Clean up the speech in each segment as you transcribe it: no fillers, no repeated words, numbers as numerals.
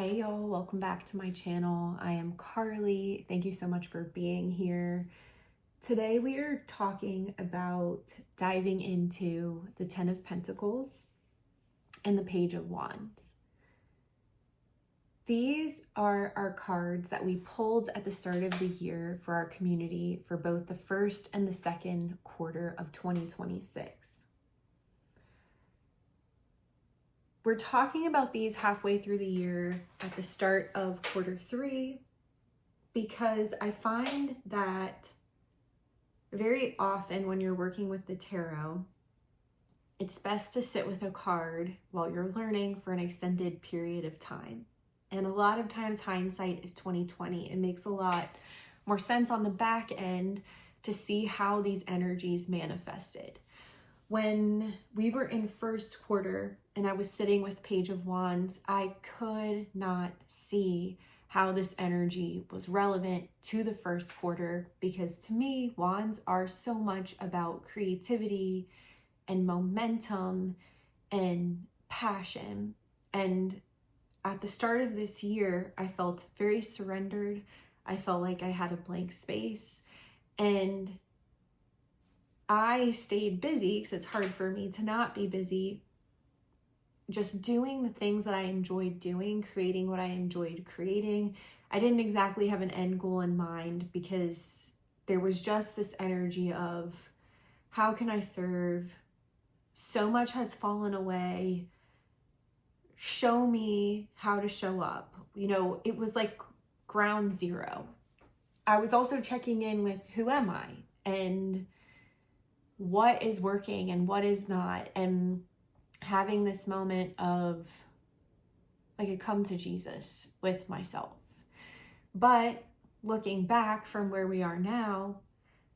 Hey y'all, welcome back to my channel. I am Karlie. Thank you so much for being here. Today we are talking about diving into the Ten of Pentacles and the Page of Wands. These are our cards that we pulled at the start of the year for our community for both the first and the second quarter of 2026. We're talking about these halfway through the year at the start of quarter three because I find that very often when you're working with the tarot, it's best to sit with a card while you're learning for an extended period of time. And a lot of times hindsight is 2020. It makes a lot more sense on the back end to see how these energies manifested. When we were in first quarter and I was sitting with Page of Wands, I could not see how this energy was relevant to the first quarter because to me, Wands are so much about creativity and momentum and passion. And at the start of this year, I felt very surrendered. I felt like I had a blank space, and I stayed busy because it's hard for me to not be busy, just doing the things that I enjoyed doing, creating what I enjoyed creating. I didn't exactly have an end goal in mind because there was just this energy of how can I serve? So much has fallen away. Show me how to show up. You know, it was like ground zero. I was also checking in with who am I and what is working and what is not, and having this moment of like a come to Jesus with myself. But looking back from where we are now,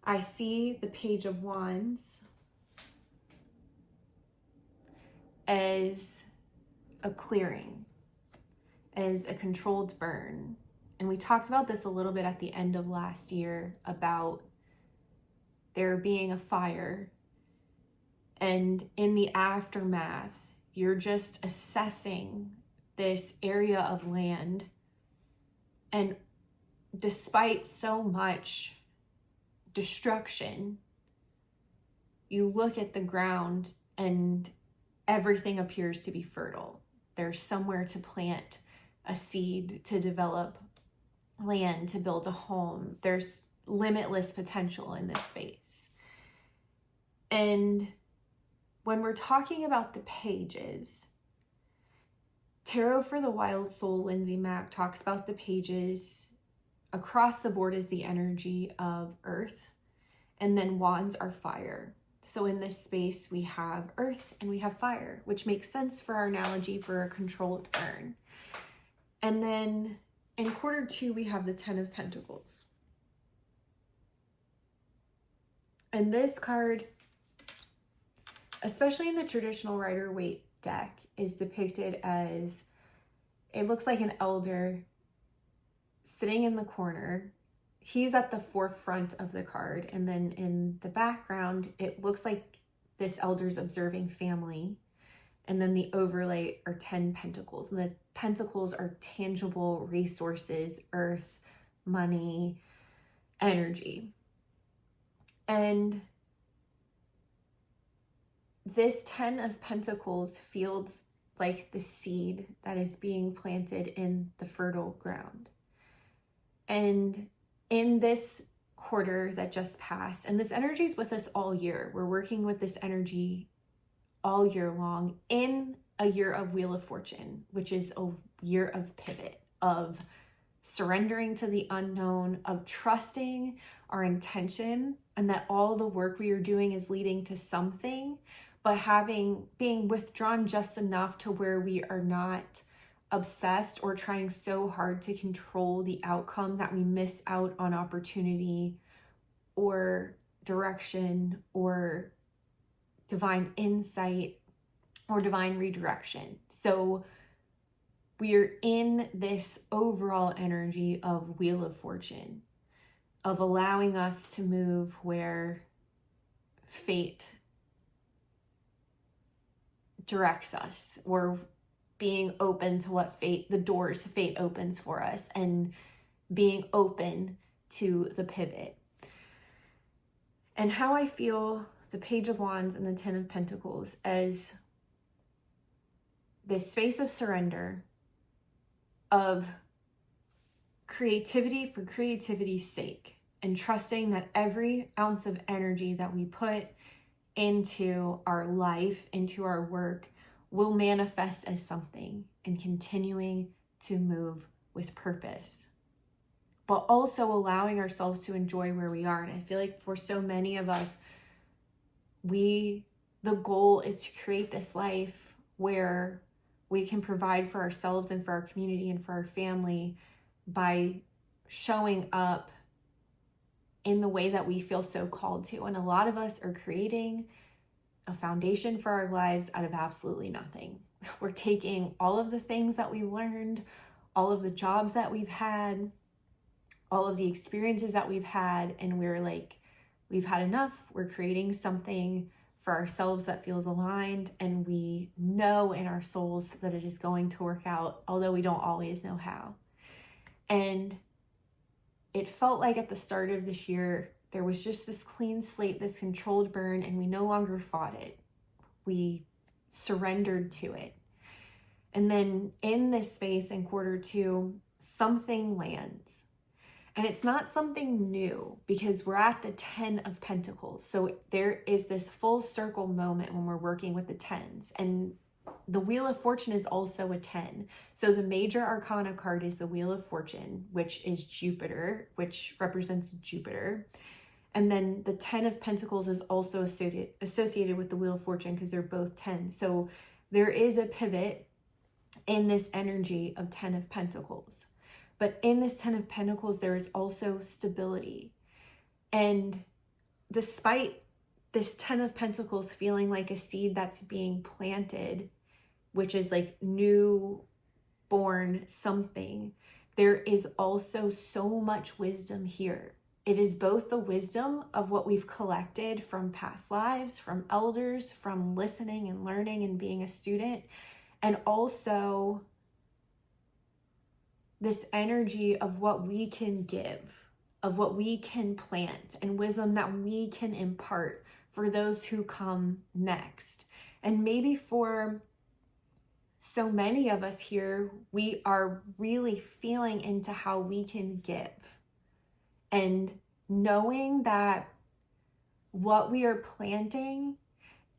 I see the Page of Wands as a clearing, as a controlled burn. And we talked about this a little bit at the end of last year about there being a fire, and in the aftermath, you're just assessing this area of land. And despite so much destruction, you look at the ground and everything appears to be fertile. There's somewhere to plant a seed, to develop land, to build a home. There's limitless potential in this space. And when we're talking about the pages, Tarot for the Wild Soul, Lindsay Mack, talks about the pages across the board as the energy of earth, and then wands are fire. So in this space, we have earth and we have fire, which makes sense for our analogy for a controlled burn. And then in quarter two, we have the Ten of Pentacles. And this card, especially in the traditional Rider-Waite deck, is depicted as, it looks like an elder sitting in the corner. He's at the forefront of the card, and then in the background, it looks like this elder's observing family. And then the overlay are 10 pentacles, and the pentacles are tangible resources, earth, money, energy. And this 10 of Pentacles feels like the seed that is being planted in the fertile ground. And in this quarter that just passed, and this energy is with us all year. We're working with this energy all year long in a year of Wheel of Fortune, which is a year of pivot, of surrendering to the unknown, of trusting our intention and that all the work we are doing is leading to something, but being withdrawn just enough to where we are not obsessed or trying so hard to control the outcome that we miss out on opportunity or direction or divine insight or divine redirection. So we're in this overall energy of Wheel of Fortune, of allowing us to move where fate directs us, or being open to what the doors fate opens for us, and being open to the pivot. And how I feel the Page of Wands and the Ten of Pentacles as this space of surrender, of creativity for creativity's sake, and trusting that every ounce of energy that we put into our life, into our work, will manifest as something, and continuing to move with purpose, but also allowing ourselves to enjoy where we are. And I feel like for so many of us, the goal is to create this life where we can provide for ourselves and for our community and for our family by showing up in the way that we feel so called to. And a lot of us are creating a foundation for our lives out of absolutely nothing. We're taking all of the things that we've learned, all of the jobs that we've had, all of the experiences that we've had, and we're like, we've had enough. We're creating something for ourselves that feels aligned, and we know in our souls that it is going to work out, although we don't always know how. And it felt like at the start of this year, there was just this clean slate, this controlled burn, and we no longer fought it. We surrendered to it. And then in this space in quarter two, something lands. And it's not something new, because we're at the 10 of Pentacles. So there is this full circle moment when we're working with the 10s. And the Wheel of Fortune is also a 10. So the major arcana card is the Wheel of Fortune, which is Jupiter, which represents Jupiter. And then the 10 of Pentacles is also associated with the Wheel of Fortune, because they're both 10. So there is a pivot in this energy of 10 of Pentacles. But in this 10 of Pentacles, there is also stability. And despite this 10 of Pentacles feeling like a seed that's being planted, which is like new born something, there is also so much wisdom here. It is both the wisdom of what we've collected from past lives, from elders, from listening and learning and being a student, and also this energy of what we can give, of what we can plant, and wisdom that we can impart for those who come next. And maybe for so many of us here, we are really feeling into how we can give, and knowing that what we are planting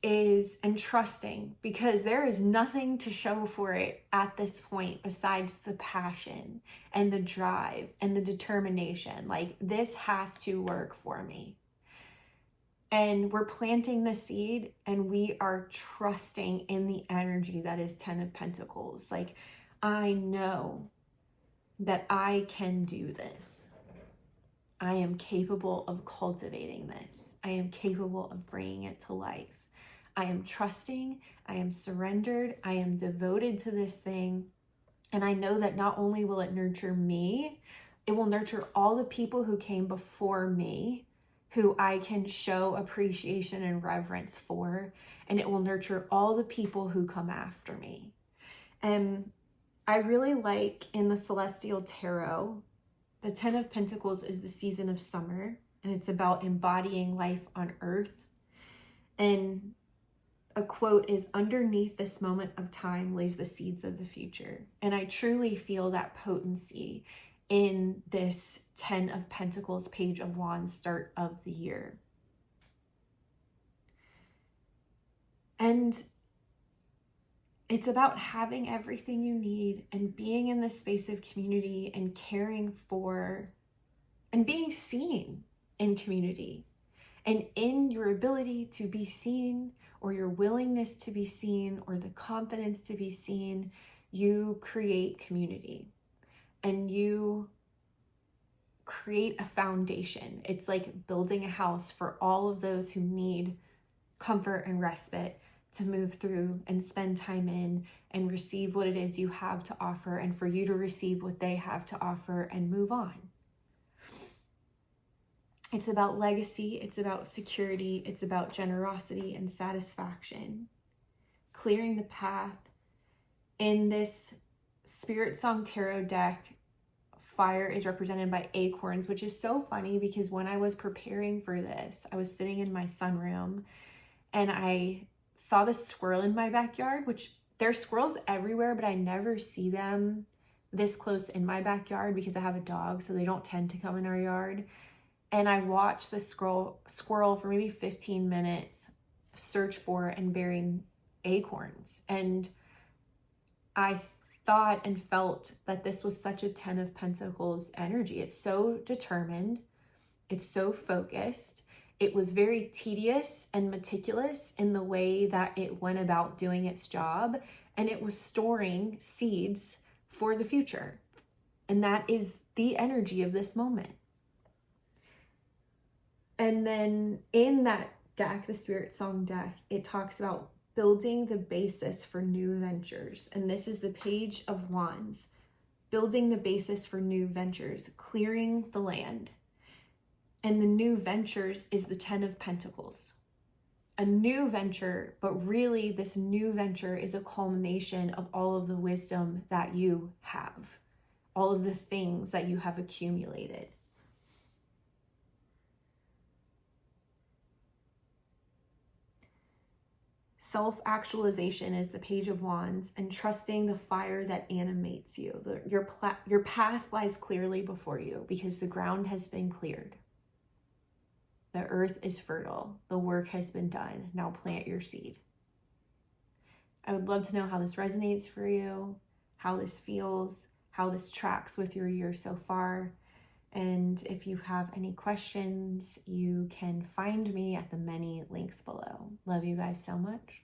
is, and trusting, because there is nothing to show for it at this point besides the passion and the drive and the determination. Like, this has to work for me. And we're planting the seed, and we are trusting in the energy that is 10 of Pentacles. Like, I know that I can do this. I am capable of cultivating this. I am capable of bringing it to life. I am trusting, I am surrendered, I am devoted to this thing. And I know that not only will it nurture me, it will nurture all the people who came before me, who I can show appreciation and reverence for. And it will nurture all the people who come after me. And I really like in the Celestial Tarot, the 10 of Pentacles is the season of summer, and it's about embodying life on earth. And a quote is, "Underneath this moment of time lays the seeds of the future." And I truly feel that potency in this 10 of Pentacles, Page of Wands start of the year. And it's about having everything you need and being in this space of community and caring for and being seen in community. And in your ability to be seen, or your willingness to be seen, or the confidence to be seen, you create community and you create a foundation. It's like building a house for all of those who need comfort and respite to move through and spend time in and receive what it is you have to offer, and for you to receive what they have to offer and move on. It's about legacy, it's about security, it's about generosity and satisfaction, clearing the path, In this Spirit Song Tarot deck, fire is represented by acorns, which is so funny because when I was preparing for this, I was sitting in my sunroom and I saw this squirrel in my backyard, which there's squirrels everywhere, but I never see them this close in my backyard because I have a dog, so they don't tend to come in our yard. And I watched the squirrel for maybe 15 minutes search for and bearing acorns. And I thought and felt that this was such a 10 of Pentacles energy. It's so determined. It's so focused. It was very tedious and meticulous in the way that it went about doing its job. And it was storing seeds for the future. And that is the energy of this moment. And then in that deck, the Spirit Song deck, it talks about building the basis for new ventures. And this is the Page of Wands. Building the basis for new ventures, clearing the land. And the new ventures is the 10 of Pentacles. A new venture, but really this new venture is a culmination of all of the wisdom that you have, all of the things that you have accumulated. Self-actualization is the Page of Wands, and trusting the fire that animates you. Your path lies clearly before you because the ground has been cleared. The earth is fertile. The work has been done. Now plant your seed. I would love to know how this resonates for you, how this feels, how this tracks with your year so far. And if you have any questions, you can find me at the many links below. Love you guys so much.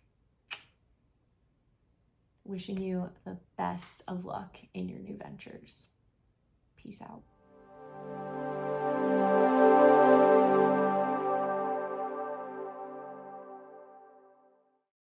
Wishing you the best of luck in your new ventures. Peace out.